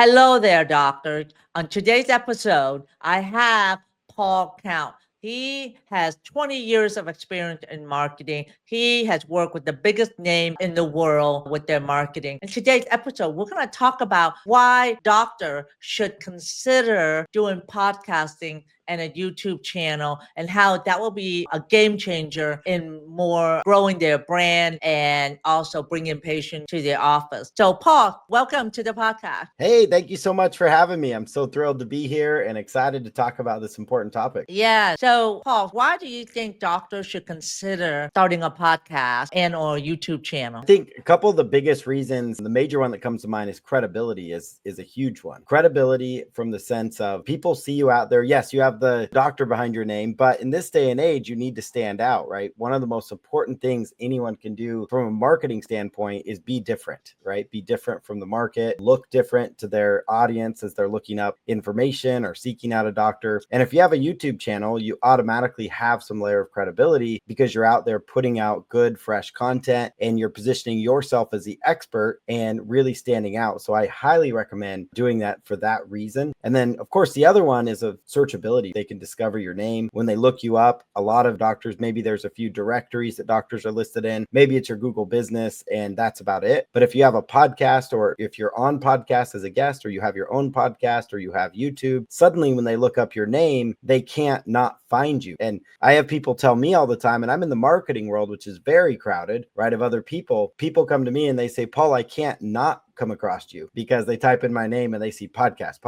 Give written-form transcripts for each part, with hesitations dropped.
Hello there, doctor. On today's episode, I have Paul Count. He has 20 years of experience in marketing. He has worked with the biggest name in the world with their marketing. In today's episode, we're going to talk about why doctor should consider doing podcasting and a YouTube channel and how that will be a game changer in more growing their brand and also bringing patients to their office. So Paul, welcome to the podcast. Hey, thank you so much for having me. I'm so thrilled to be here and excited to talk about this important topic. Yeah. So Paul, why do you think doctors should consider starting a podcast and or YouTube channel? I think a couple of the biggest reasons, the major one that comes to mind is credibility is a huge one. Credibility from the sense of people see you out there. Yes, you have the doctor behind your name, but in this day and age, you need to stand out, right? One of the most important things anyone can do from a marketing standpoint is be different, right? Be different from the market, look different to their audience as they're looking up information or seeking out a doctor. And if you have a YouTube channel, you automatically have some layer of credibility because you're out there putting out good, fresh content and you're positioning yourself as the expert and really standing out. So I highly recommend doing that for that reason. And then, of course, the other one is of searchability. They can discover your name when they look you up. A lot of doctors, maybe there's a few directories that doctors are listed in. Maybe it's your Google business and that's about it. But if you have a podcast or if you're on podcast as a guest or you have your own podcast or you have YouTube, suddenly when they look up your name, they can't not find you. And I have people tell me all the time, and I'm in the marketing world, which is very crowded, right? Of other people come to me and they say, Paul, I can't not come across you because they type in my name and they see podcast,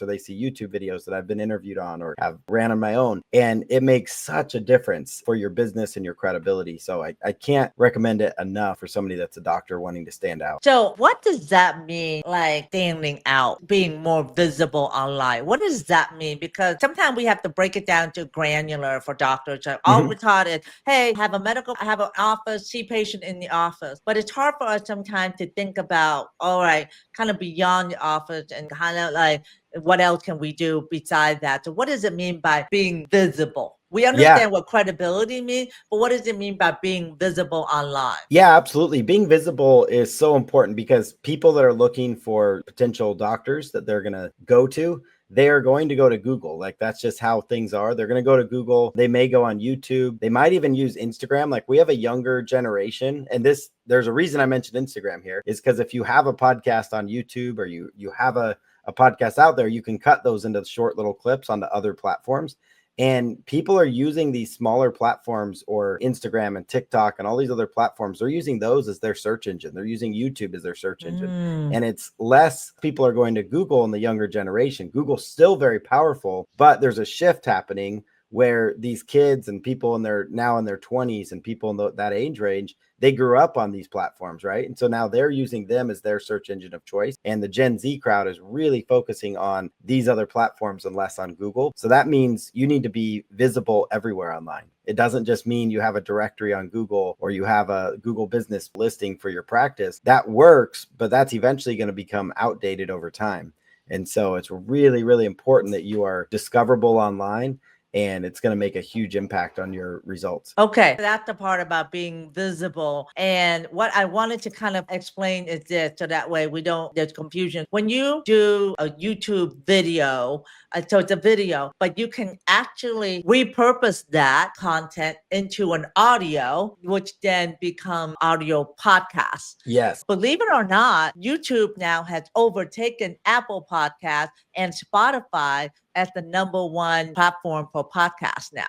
or they see YouTube videos that I've been interviewed on or have ran on my own. And it makes such a difference for your business and your credibility. So I can't recommend it enough for somebody that's a doctor wanting to stand out. So what does that mean, like standing out, being more visible online? What does that mean? Because sometimes we have to break it down to granular for doctors. All we're taught is, hey, I have an office, see patient in the office. But it's hard for us sometimes to think about, all right, kind of beyond the office and kind of like, what else can we do besides that? So what does it mean by being visible? We understand what credibility means, but what does it mean by being visible online? Yeah, absolutely. Being visible is so important because people that are looking for potential doctors that they're going to go to, they are going to go to Google. Like that's just how things are. They're going to go to Google. They may go on YouTube. They might even use Instagram. Like we have a younger generation, and there's a reason I mentioned Instagram here is because if you have a podcast on YouTube or you have a podcast out there, you can cut those into short little clips onto other platforms. And people are using these smaller platforms or Instagram and TikTok and all these other platforms. They're using those as their search engine. They're using YouTube as their search engine. And it's less people are going to Google in the younger generation. Google's still very powerful, but there's a shift happening where these kids and people now in their 20s and people in that age range, they grew up on these platforms, right? And so now they're using them as their search engine of choice. And the Gen Z crowd is really focusing on these other platforms and less on Google. So that means you need to be visible everywhere online. It doesn't just mean you have a directory on Google or you have a Google business listing for your practice. That works, but that's eventually going to become outdated over time. And so it's really, really important that you are discoverable online. And it's going to make a huge impact on your results. Okay, that's the part about being visible. And what I wanted to kind of explain is this, so that way there's confusion. When you do a YouTube video, so it's a video, but you can actually repurpose that content into an audio, which then become audio podcasts. Yes. Believe it or not, YouTube now has overtaken Apple Podcasts and Spotify as the #1 platform for podcasts now.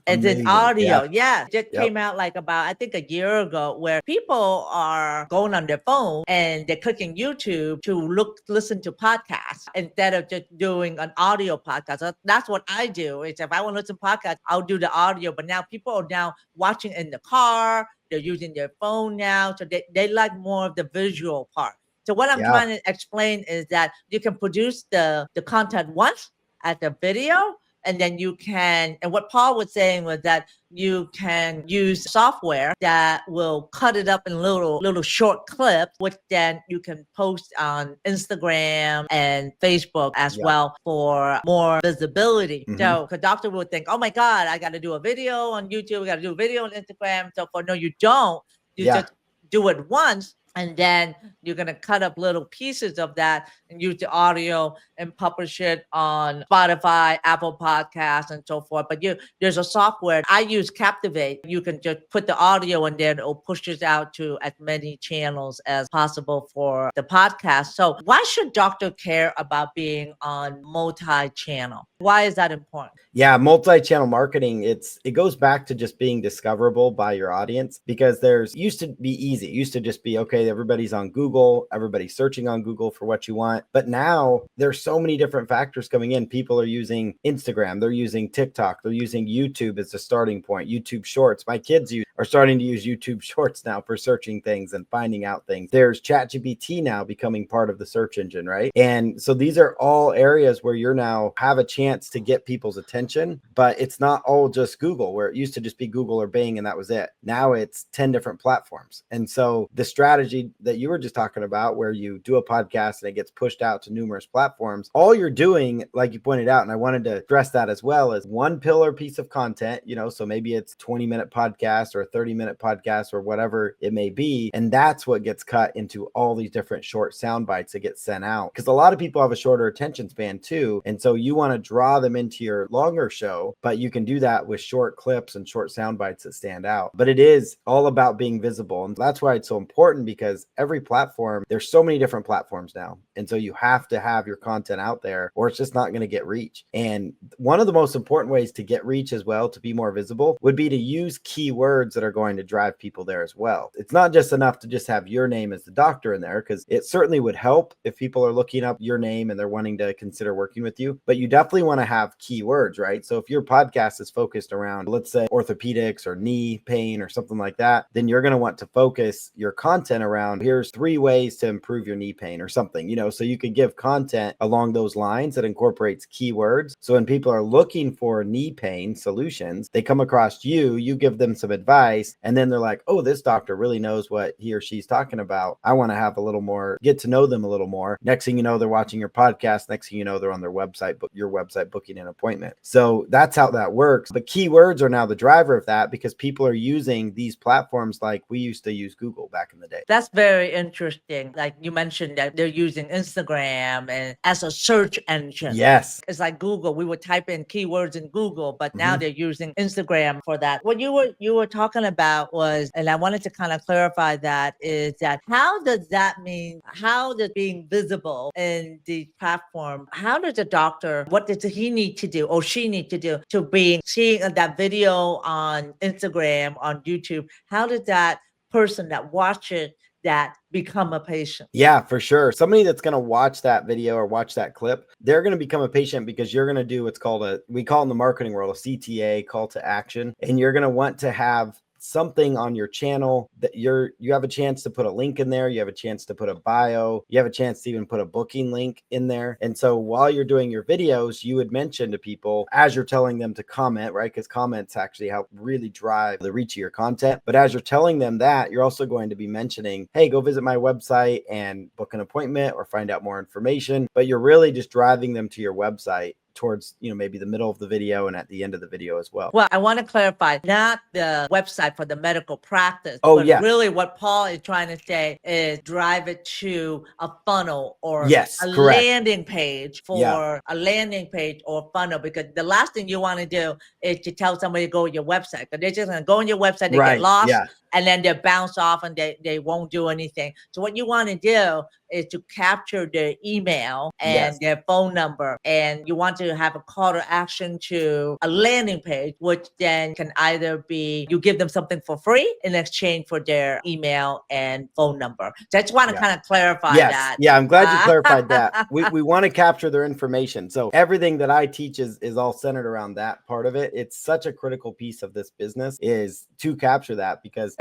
It's in audio. Yeah. It came out like about, I think a year ago, where people are going on their phone and they're clicking YouTube to listen to podcasts instead of just doing an audio podcast. So that's what I do. Is if I want to listen to podcasts, I'll do the audio. But now people are now watching in the car. They're using their phone now. So they like more of the visual part. So what I'm trying to explain is that you can produce the content once as a video, and then you can, and what Paul was saying was that you can use software that will cut it up in little short clips, which then you can post on Instagram and Facebook as well for more visibility. So the doctor would think, oh my God, I got to do a video on YouTube, I got to do a video on Instagram. So no, you don't. You just do it once. And then you're going to cut up little pieces of that and use the audio and publish it on Spotify, Apple Podcasts, and so forth. But there's a software I use, Captivate. You can just put the audio in there and it'll push it out to as many channels as possible for the podcast. So why should doctor care about being on multi-channel? Why is that important? Yeah, multi-channel marketing, it goes back to just being discoverable by your audience, because there's used to be easy. It used to just be, okay, everybody's on Google, everybody's searching on Google for what you want. But now there's so many different factors coming in. People are using Instagram, they're using TikTok, they're using YouTube as a starting point, YouTube Shorts. My kids are starting to use YouTube Shorts now for searching things and finding out things. There's ChatGPT now becoming part of the search engine, right? And so these are all areas where you're now have a chance to get people's attention, but it's not all just Google, where it used to just be Google or Bing and that was it. Now it's 10 different platforms. And so the strategy that you were just talking about, where you do a podcast and it gets pushed out to numerous platforms, all you're doing, like you pointed out, and I wanted to stress that as well, is one pillar piece of content, so maybe it's 20-minute podcast or a 30-minute podcast or whatever it may be. And that's what gets cut into all these different short sound bites that get sent out, because a lot of people have a shorter attention span too. And so you want to draw them into your longer show, but you can do that with short clips and short sound bites that stand out. But it is all about being visible. And that's why it's so important, because every platform, there's so many different platforms now. And so you have to have your content out there or it's just not going to get reach. And one of the most important ways to get reach as well, to be more visible, would be to use keywords that are going to drive people there as well. It's not just enough to just have your name as the doctor in there, because it certainly would help if people are looking up your name and they're wanting to consider working with you. But you definitely want to have keywords, right? So if your podcast is focused around, let's say, orthopedics or knee pain or something like that, then you're going to want to focus your content around, here's 3 ways to improve your knee pain or something, so you could give content along those lines that incorporates keywords. So when people are looking for knee pain solutions, they come across you give them some advice, and then they're like, oh, this doctor really knows what he or she's talking about. I want to have a little more, get to know them a little more. Next thing you know, they're watching your podcast. Next thing you know, they're on their website, your website, booking an appointment. So that's how that works. But keywords are now the driver of that, because people are using these platforms like we used to use Google back in the day. That's very interesting. Like you mentioned that they're using Instagram and as a search engine. Yes. It's like Google. We would type in keywords in Google, but now they're using Instagram for that. What you were talking about was, and I wanted to kind of clarify that, is that how does that mean, how does being visible in the platform, how does a doctor, what does he need to do or she need to do to be seeing that video on Instagram, on YouTube? How does that person that watches that become a patient? Yeah, for sure. Somebody that's going to watch that video or watch that clip, they're going to become a patient, because you're going to do what's called we call in the marketing world a CTA, call to action. And you're going to want to have something on your channel that you have a chance to put a link in there. You have a chance to put a bio. You have a chance to even put a booking link in there. And so while you're doing your videos, you would mention to people as you're telling them to comment, right? Because comments actually help really drive the reach of your content. But as you're telling them that, you're also going to be mentioning, hey, go visit my website and book an appointment or find out more information. But you're really just driving them to your website towards, maybe the middle of the video and at the end of the video as well. Well, I want to clarify, not the website for the medical practice. Oh, but yeah. Really what Paul is trying to say is drive it to a funnel or yes, a correct. landing page for a landing page or funnel, because the last thing you want to do is to tell somebody to go to your website, because they're just going to go on your website, they get lost. And then they bounce off and they won't do anything. So what you want to do is to capture their email and their phone number. And you want to have a call to action to a landing page, which then can either be you give them something for free in exchange for their email and phone number. So I just want to kind of clarify that. Yeah, I'm glad you clarified that. We want to capture their information. So everything that I teach is all centered around that part of it. It's such a critical piece of this business, is to capture that, because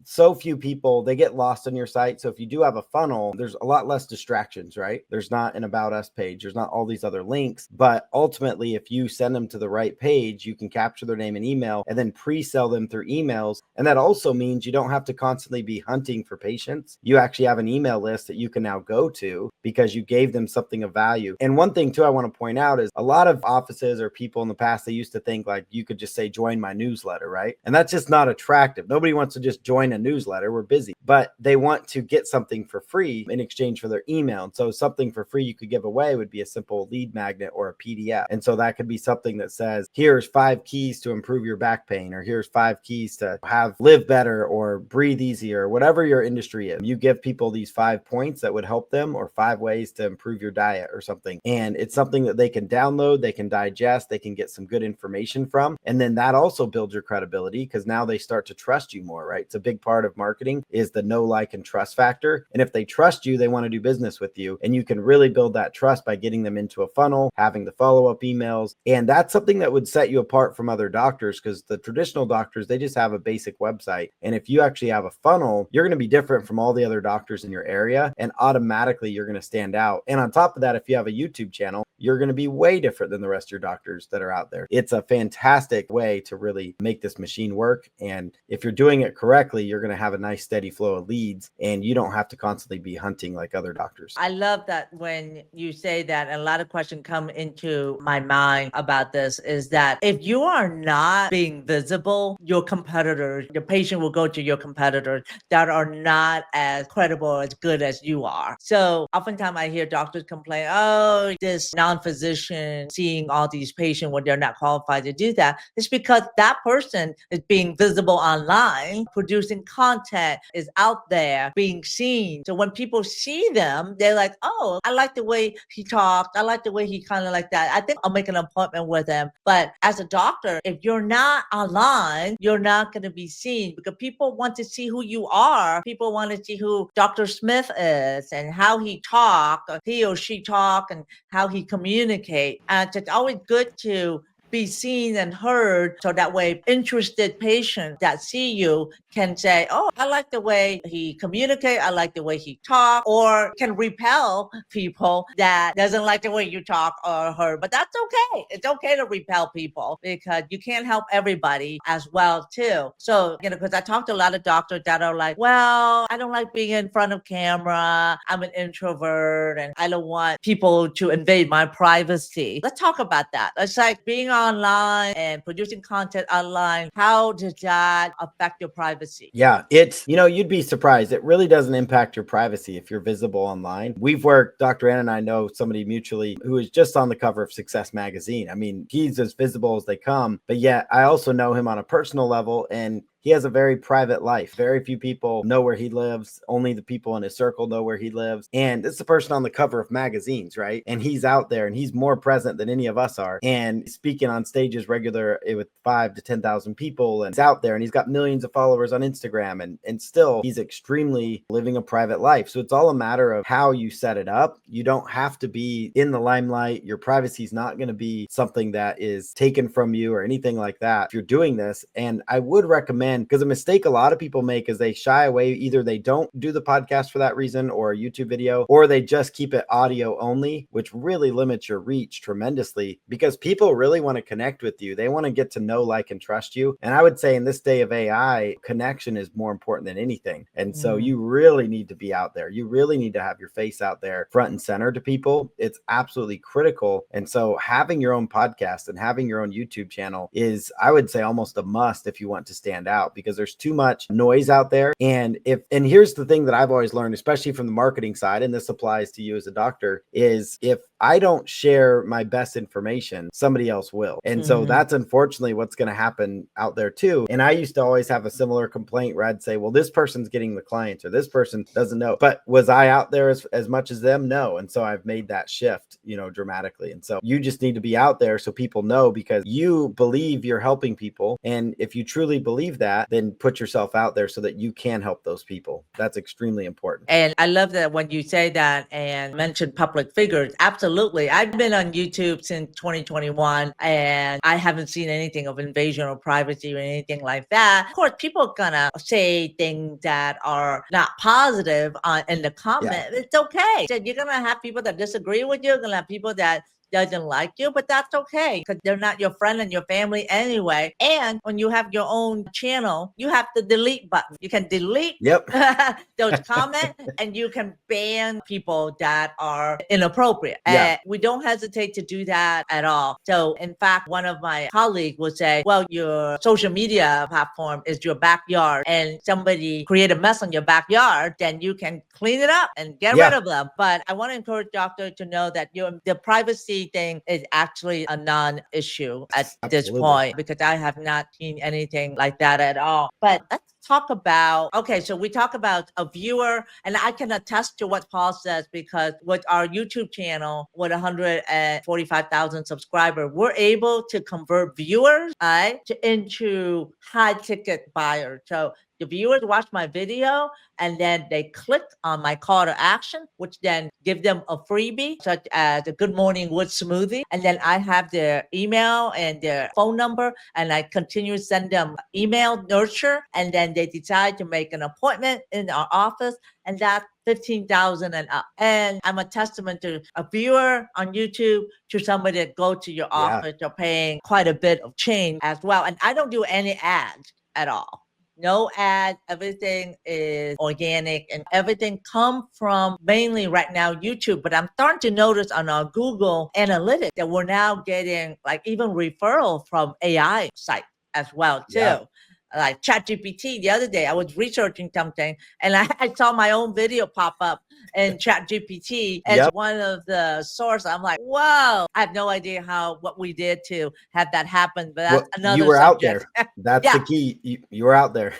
so few people, they get lost on your site. So if you do have a funnel, there's a lot less distractions, right? There's not an about us page. There's not all these other links. But ultimately, if you send them to the right page, you can capture their name and email and then pre-sell them through emails. And that also means you don't have to constantly be hunting for patients. You actually have an email list that you can now go to because you gave them something of value. And one thing too, I want to point out is a lot of offices or people in the past, they used to think like you could just say, join my newsletter, right? And that's just not attractive. Nobody wants wants to just join a newsletter. We're busy, but they want to get something for free in exchange for their email. And so something for free you could give away would be a simple lead magnet or a PDF. And so that could be something that says, here's 5 keys to improve your back pain, or here's 5 keys to live better or breathe easier, whatever your industry is. You give people these 5 points that would help them, or 5 ways to improve your diet or something. And it's something that they can download, they can digest, they can get some good information from. And then that also builds your credibility, because now they start to trust you more, right? It's a big part of marketing is the know, like, and trust factor. And if they trust you, they want to do business with you. And you can really build that trust by getting them into a funnel, having the follow-up emails. And that's something that would set you apart from other doctors, because the traditional doctors, they just have a basic website. And if you actually have a funnel, you're going to be different from all the other doctors in your area, and automatically you're going to stand out. And on top of that, if you have a YouTube channel, you're going to be way different than the rest of your doctors that are out there. It's a fantastic way to really make this machine work. And if you're doing it correctly, you're going to have a nice steady flow of leads, and you don't have to constantly be hunting like other doctors. I love that when you say that, and a lot of questions come into my mind about this, is that if you are not being visible, your competitors, your patient will go to your competitors that are not as credible, as good as you are. So oftentimes I hear doctors complain, oh, this non-physician seeing all these patients when they're not qualified to do that. It's because that person is being visible online, producing content, is out there being seen. So when people see them, they're like, oh, I like the way he talked. I like the way he kind of like that. I think I'll make an appointment with him. But as a doctor, if you're not online, you're not going to be seen, because people want to see who you are. People want to see who Dr. Smith is and how he talk, or he or she talk, and how he communicate. And it's always good to be seen and heard, so that way interested patients that see you can say, oh, I like the way he communicate, I like the way he talk, or can repel people that doesn't like the way you talk or her. But that's okay. It's okay to repel people, because you can't help everybody as well too. So, because I talked to a lot of doctors that are like, well, I don't like being in front of camera, I'm an introvert, and I don't want people to invade my privacy. Let's talk about that. It's like being online and producing content online. How does that affect your privacy? Yeah, it's, you'd be surprised. It really doesn't impact your privacy if you're visible online. We've worked, Dr. Ann and I know somebody mutually who is just on the cover of Success Magazine. I mean, he's as visible as they come, but yet I also know him on a personal level, and he has a very private life. Very few people know where he lives. Only the people in his circle know where he lives. And it's the person on the cover of magazines, right? And he's out there, and he's more present than any of us are, and speaking on stages regular with 5,000 to 10,000 people. And he's out there, and he's got millions of followers on Instagram, and still he's extremely living a private life. So it's all a matter of how you set it up. You don't have to be in the limelight. Your privacy is not going to be something that is taken from you or anything like that if you're doing this. And I would recommend, because a mistake a lot of people make is they shy away. Either they don't do the podcast for that reason, or a YouTube video, or they just keep it audio only, which really limits your reach tremendously, because people really want to connect with you. They want to get to know, like, and trust you. And I would say in this day of AI, connection is more important than anything. And so you really need to be out there. You really need to have your face out there front and center to people. It's absolutely critical. And so having your own podcast and having your own YouTube channel is, I would say, almost a must if you want to stand out, because there's too much noise out there. And here's the thing that I've always learned, especially from the marketing side, and this applies to you as a doctor, is if I don't share my best information, somebody else will. And so that's unfortunately what's going to happen out there too. And I used to always have a similar complaint where I'd say, well, this person's getting the clients, or this person doesn't know. But was I out there as much as them? No. And so I've made that shift, dramatically. And so you just need to be out there so people know, because you believe you're helping people. And if you truly believe that, then put yourself out there so that you can help those people. That's extremely important. And I love that when you say that and mention public figures. Absolutely. I've been on YouTube since 2021, and I haven't seen anything of invasion of privacy or anything like that. Of course, people are gonna say things that are not positive in the comment. Yeah. It's okay. So you're gonna have people that disagree with you. You're gonna have people that doesn't like you, but that's okay because they're not your friend and your family anyway. And when you have your own channel, you have the delete button. You can delete those comments and you can ban people that are inappropriate. And we don't hesitate to do that at all. So in fact, one of my colleagues would say, well, your social media platform is your backyard and somebody create a mess on your backyard, then you can clean it up and get rid of them. But I want to encourage doctors to know that the privacy thing is actually a non-issue at this point, because I have not seen anything like that at all. But let's talk about, okay, so we talk about a viewer, and I can attest to what Paul says, because with our YouTube channel with 145,000 subscribers, we're able to convert viewers into high ticket buyers. So the viewers watch my video and then they click on my call to action, which then give them a freebie, such as a Good Morning Wood smoothie. And then I have their email and their phone number, and I continue to send them email nurture. And then they decide to make an appointment in our office, and that's 15,000 and up. And I'm a testament to a viewer on YouTube to somebody that go to your office. You're paying quite a bit of change as well. And I don't do any ads at all. No ad, everything is organic, and everything come from mainly right now YouTube. But I'm starting to notice on our Google Analytics that we're now getting like even referral from AI sites as well too. Like ChatGPT. The other day I was researching something and I saw my own video pop up in ChatGPT as one of the sources. I'm like, whoa, I have no idea what we did to have that happen, but that's another you were subject. Out there. That's the key. You were out there.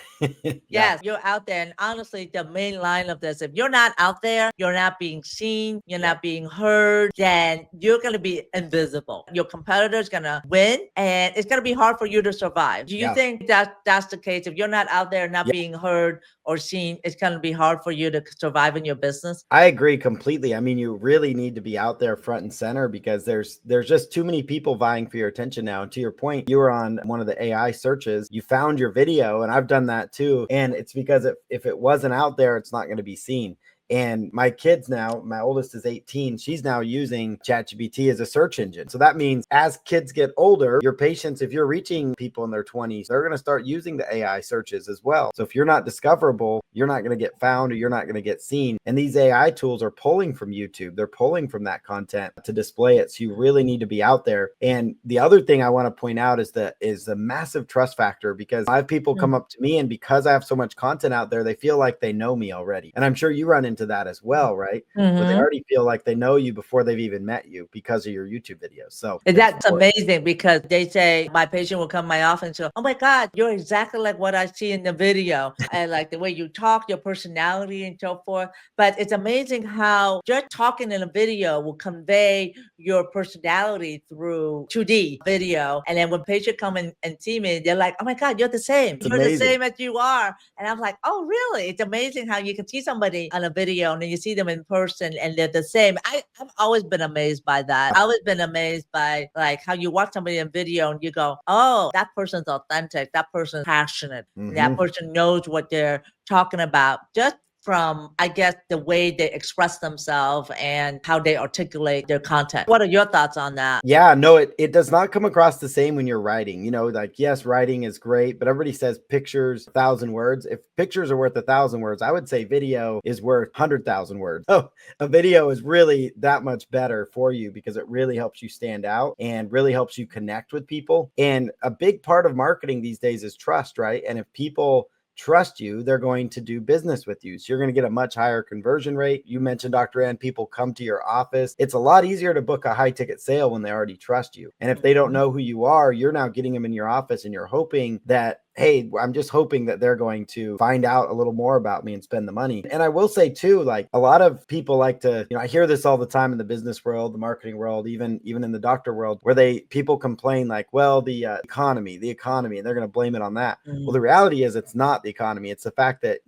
Yes, you're out there. And honestly, the main line of this, if you're not out there, you're not being seen, you're not being heard, then you're going to be invisible. Your competitor's going to win, and it's going to be hard for you to survive. Do you think that that's the case? If you're not out there, not being heard or seen, it's going to be hard for you to survive in your business? I agree completely. I mean, you really need to be out there front and center, because there's just too many people vying for your attention now. And to your point, you were on one of the AI searches, you found your video, and I've done that too. And it's because if it wasn't out there, it's not going to be seen. And my kids now, my oldest is 18. She's now using ChatGPT as a search engine. So that means as kids get older, your patients, if you're reaching people in their 20s, they're going to start using the AI searches as well. So if you're not discoverable, you're not going to get found, or you're not going to get seen. And these AI tools are pulling from YouTube. They're pulling from that content to display it. So you really need to be out there. And the other thing I want to point out is the massive trust factor, because I have people come up to me, and because I have so much content out there, they feel like they know me already. And I'm sure you run into that as well, right? Where they already feel like they know you before they've even met you because of your YouTube videos. So that's amazing, because they say my patient will come to my office and say, oh my God, you're exactly like what I see in the video. And like the way you talk, your personality and so forth. But it's amazing how just talking in a video will convey your personality through 2D video. And then when patients come in and see me, they're like, oh my God, you're the same. You're the same as you are. And I'm like, oh, really? It's amazing how you can see somebody on a video and then you see them in person and they're the same. I've always been amazed by that. I've always been amazed by like how you watch somebody in video and you go, oh, that person's authentic. That person's passionate. That person knows what they're talking about. Just from, I guess, the way they express themselves and how they articulate their content. What are your thoughts on that? Yeah, no, it does not come across the same when you're writing. You know, like, yes, writing is great, but everybody says pictures, 1,000 words. If pictures are worth 1,000 words, I would say video is worth 100,000 words. So a video is really that much better for you, because it really helps you stand out and really helps you connect with people. And a big part of marketing these days is trust, right? And if people trust you, they're going to do business with you. So you're going to get a much higher conversion rate. You mentioned, Dr. Ann, people come to your office. It's a lot easier to book a high ticket sale when they already trust you. And if they don't know who you are, you're now getting them in your office, and you're hoping that, hey, I'm just hoping that they're going to find out a little more about me and spend the money. And I will say too, like, a lot of people like to, I hear this all the time in the business world, the marketing world, even in the doctor world, where people complain like, well, the economy, and they're going to blame it on that. Well, the reality is it's not the economy. It's the fact that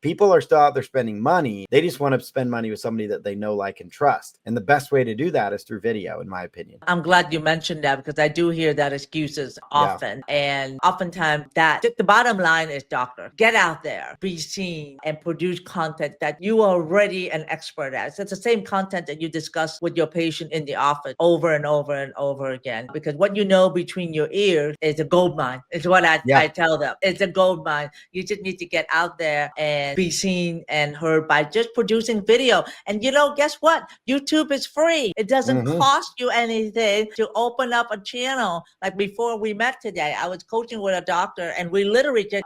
people are still out there spending money. They just want to spend money with somebody that they know, like, and trust. And the best way to do that is through video, in my opinion. I'm glad you mentioned that, because I do hear that excuses often. And oftentimes that the bottom line is, doctor, get out there, be seen, and produce content that you are already an expert at. So it's the same content that you discuss with your patient in the office over and over and over again. Because what you know between your ears is a gold mine. It's what I tell them. It's a gold mine. You just need to get out there and be seen and heard by just producing video. And guess what? YouTube is free. It doesn't cost you anything to open up a channel. Like before we met today, I was coaching with a doctor and we literally just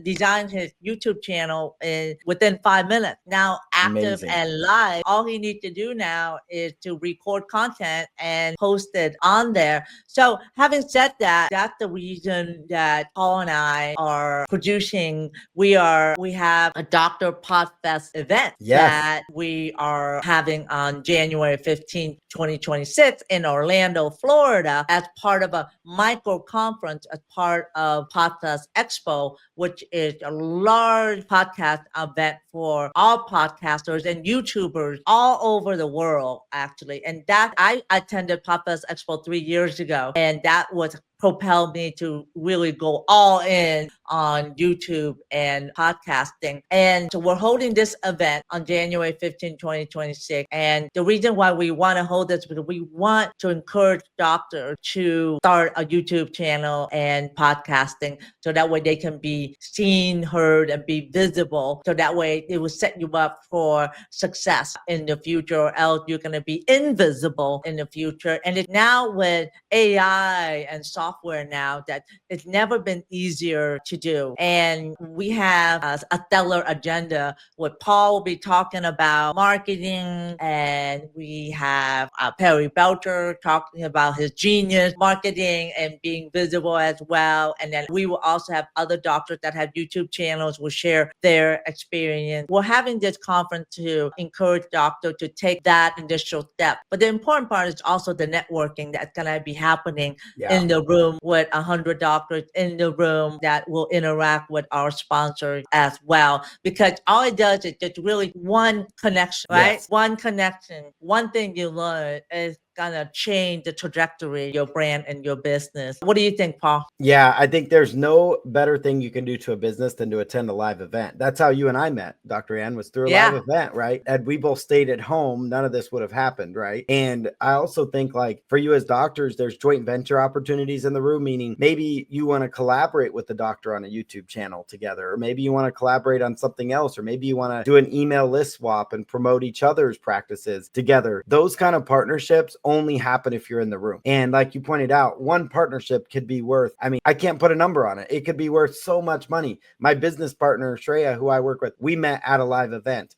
designed his YouTube channel within 5 minutes. Now active and live. All he needs to do now is to record content and post it on there. So having said that, that's the reason that Paul and I are producing. We have a Dr. Podfest event that we are having on January 15th, 2026 in Orlando, Florida, as part of a micro conference, as part of Podfest Expo, which is a large podcast event for all podcasters and YouTubers all over the world, actually. And that I attended Podfest Expo 3 years ago, and that was propelled me to really go all in on YouTube and podcasting. And so we're holding this event on January 15, 2026. And the reason why we want to hold this is because we want to encourage doctors to start a YouTube channel and podcasting so that way they can be seen, heard, and be visible. So that way it will set you up for success in the future, or else you're going to be invisible in the future. And it's now with AI and software now that it's never been easier to do. And we have a stellar agenda where Paul will be talking about marketing, and we have Perry Belcher talking about his genius marketing and being visible as well. And then we will also have other doctors that have YouTube channels will share their experience. We're having this conference to encourage doctors to take that initial step. But the important part is also the networking that's going to be happening in the room with 100 doctors in the room that will interact with our sponsors as well. Because all it does is just really one connection, right? One connection. One thing you learn is gonna change the trajectory of your brand and your business. What do you think, Paul? Yeah, I think there's no better thing you can do to a business than to attend a live event. That's how you and I met, Dr. Ann, was through a live event, right? Had we both stayed at home, none of this would have happened, right? And I also think, like, for you as doctors, there's joint venture opportunities in the room, meaning maybe you want to collaborate with the doctor on a YouTube channel together, or maybe you want to collaborate on something else, or maybe you want to do an email list swap and promote each other's practices together. Those kind of partnerships only happen if you're in the room. And like you pointed out, one partnership could be worth, I can't put a number on it. It could be worth so much money. My business partner, Shreya, who I work with, we met at a live event.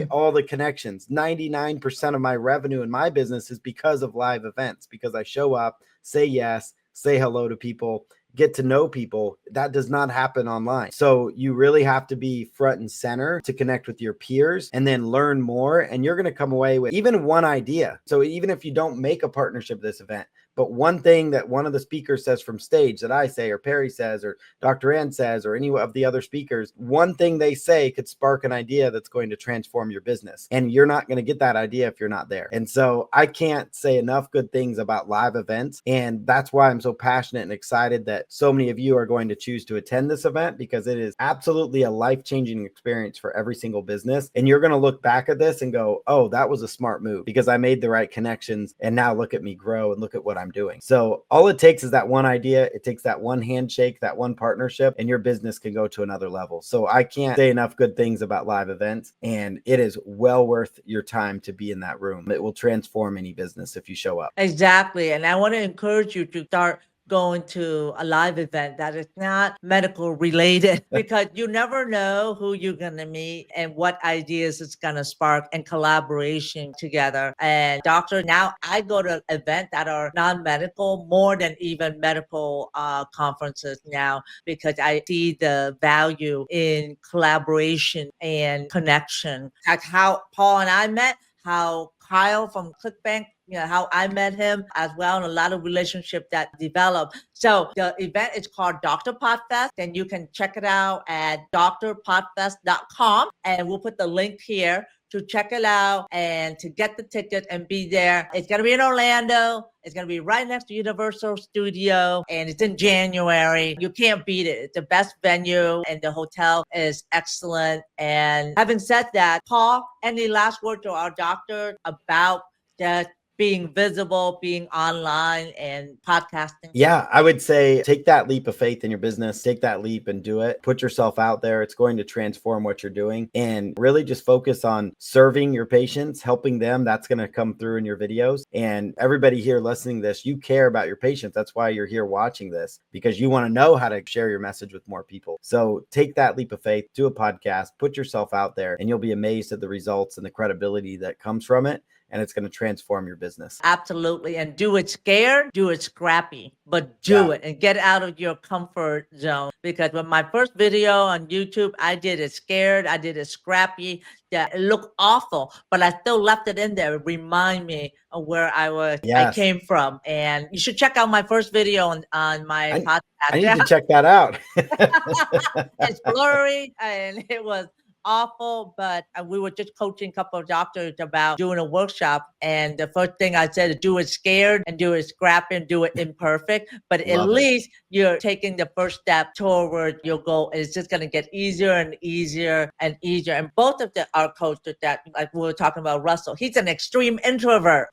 All the connections, 99% of my revenue in my business is because of live events, because I show up, say yes, say hello to people, get to know people. That does not happen online. So you really have to be front and center to connect with your peers and then learn more. And you're going to come away with even one idea. So even if you don't make a partnership at this event, but one thing that one of the speakers says from stage that I say, or Perry says, or Dr. Ann says, or any of the other speakers, one thing they say could spark an idea that's going to transform your business. And you're not going to get that idea if you're not there. And so I can't say enough good things about live events. And that's why I'm so passionate and excited that so many of you are going to choose to attend this event, because it is absolutely a life-changing experience for every single business. And you're going to look back at this and go, oh, that was a smart move because I made the right connections. And now look at me grow and look at what I'm doing. So all it takes is that one idea. It takes that one handshake, that one partnership, and your business can go to another level. So I can't say enough good things about live events, and it is well worth your time to be in that room. It will transform any business if you show up. Exactly. And I want to encourage you to start going to a live event that is not medical related, because you never know who you're going to meet and what ideas it's going to spark and collaboration together. And doctor, now I go to events that are non-medical more than even medical conferences now, because I see the value in collaboration and connection. That's how Paul and I met, how Kyle from ClickBank how I met him as well, and a lot of relationships that developed. So the event is called Dr. Podfest, and you can check it out at drpodfest.com, and we'll put the link here to check it out and to get the ticket and be there. It's going to be in Orlando. It's going to be right next to Universal Studio, and it's in January. You can't beat it. It's the best venue, and the hotel is excellent. And having said that, Paul, any last word to our doctor about that being visible, being online, and podcasting? Yeah, I would say take that leap of faith in your business, take that leap and do it. Put yourself out there. It's going to transform what you're doing, and really just focus on serving your patients, helping them. That's going to come through in your videos. And everybody here listening to this, you care about your patients. That's why you're here watching this, because you want to know how to share your message with more people. So take that leap of faith, do a podcast, put yourself out there, and you'll be amazed at the results and the credibility that comes from it. And it's going to transform your business. Absolutely. And do it scared, do it scrappy, but do it and get out of your comfort zone. Because with my first video on YouTube, I did it scared, I did it scrappy. Yeah, it looked awful, but I still left it in there. Remind me of where I came from. And you should check out my first video on my podcast. I need to check that out. It's blurry, and it was awful, but we were just coaching a couple of doctors about doing a workshop, and the first thing I said is do it scared and do it scrappy and do it imperfect, but at least you're taking the first step toward your goal. It's just going to get easier and easier and easier. And both of our coaches that, like we were talking about Russell, he's an extreme introvert,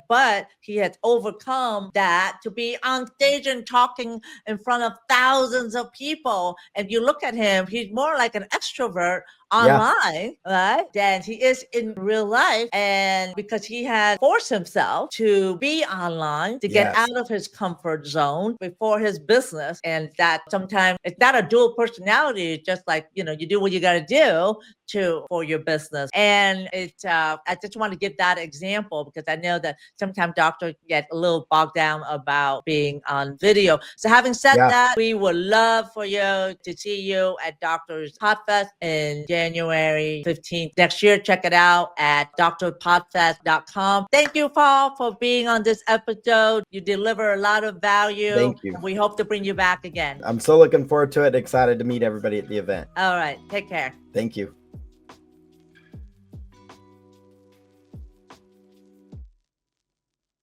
but he has overcome that to be on stage and talking in front of thousands of people. And you look at him, he's more like an extrovert online, right, than he is in real life. And because he had forced himself to be online, to get out of his comfort zone before his business. And that sometimes it's not a dual personality. It's just like, you do what you got to do for your business. And I just want to give that example, because I know that sometimes doctors get a little bogged down about being on video. So having said that, we would love for you to see you at Doctor's Podfest in January 15th next year. Check it out at drpodfest.com. Thank you, Paul, for being on this episode. You deliver a lot of value. Thank you. We hope to bring you back again. I'm so looking forward to it. Excited to meet everybody at the event. All right. Take care. Thank you.